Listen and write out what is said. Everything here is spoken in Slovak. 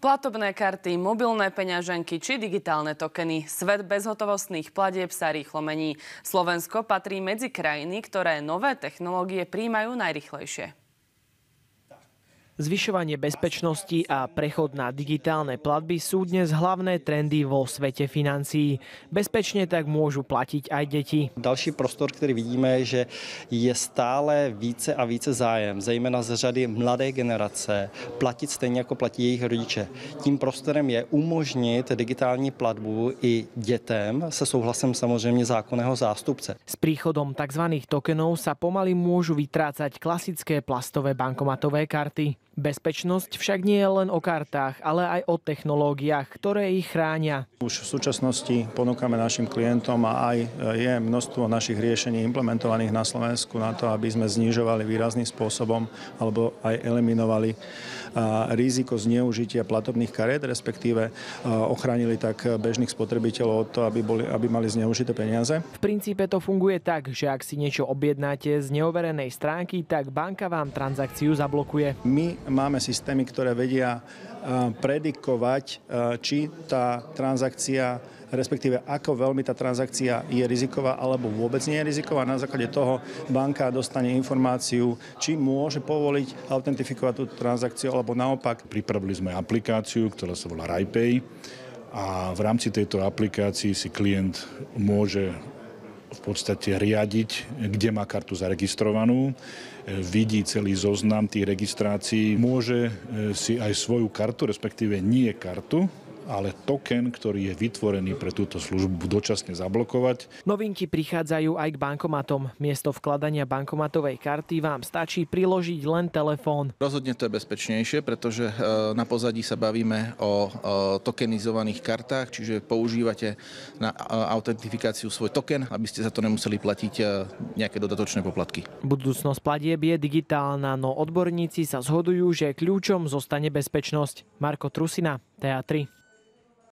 Platobné karty, mobilné peňaženky či digitálne tokeny. Svet bezhotovostných platieb sa rýchlo mení. Slovensko patrí medzi krajiny, ktoré nové technológie prijímajú najrýchlejšie. Zvyšovanie bezpečnosti a prechod na digitálne platby sú dnes hlavné trendy vo svete financií. Bezpečne tak môžu platiť aj deti. Další prostor, který vidíme, je, že je stále více a více zájem, zejména z řady mladé generace, platit stejně jako platí jejich rodiče. Tím prostorem je umožnit digitální platbu i dětem se souhlasem samozřejmě zákonného zástupce. S príchodom tzv. Tokenov sa pomaly môžu vytrácať klasické plastové bankomatové karty. Bezpečnosť však nie je len o kartách, ale aj o technológiách, ktoré ich chránia. Už v súčasnosti ponúkame našim klientom a aj je množstvo našich riešení implementovaných na Slovensku na to, aby sme znižovali výrazným spôsobom alebo aj eliminovali riziko zneužitia platobných kariet, respektíve ochránili tak bežných spotrebiteľov od toho, aby mali zneužité peniaze. V princípe to funguje tak, že ak si niečo objednáte z neoverenej stránky, tak banka vám transakciu zablokuje. My máme systémy, ktoré vedia predikovať, či tá transakcia, respektíve ako veľmi tá transakcia je riziková alebo vôbec nie je riziková. Na základe toho banka dostane informáciu, či môže povoliť autentifikovať tú transakciu alebo naopak. Pripravili sme aplikáciu, ktorá sa volá RajPay a v rámci tejto aplikácii si klient môže v podstate riadiť, kde má kartu zaregistrovanú, vidí celý zoznam tých registrácií, môže si aj svoju kartu, respektíve nie kartu, ale token, ktorý je vytvorený pre túto službu, dočasne zablokovať. Novinky prichádzajú aj k bankomatom. Miesto vkladania bankomatovej karty vám stačí priložiť len telefón. Rozhodne to je bezpečnejšie, pretože na pozadí sa bavíme o tokenizovaných kartách, čiže používate na autentifikáciu svoj token, aby ste za to nemuseli platiť nejaké dodatočné poplatky. Budúcnosť platieb je digitálna, no odborníci sa zhodujú, že kľúčom zostane bezpečnosť. Marko Trusina, TA3.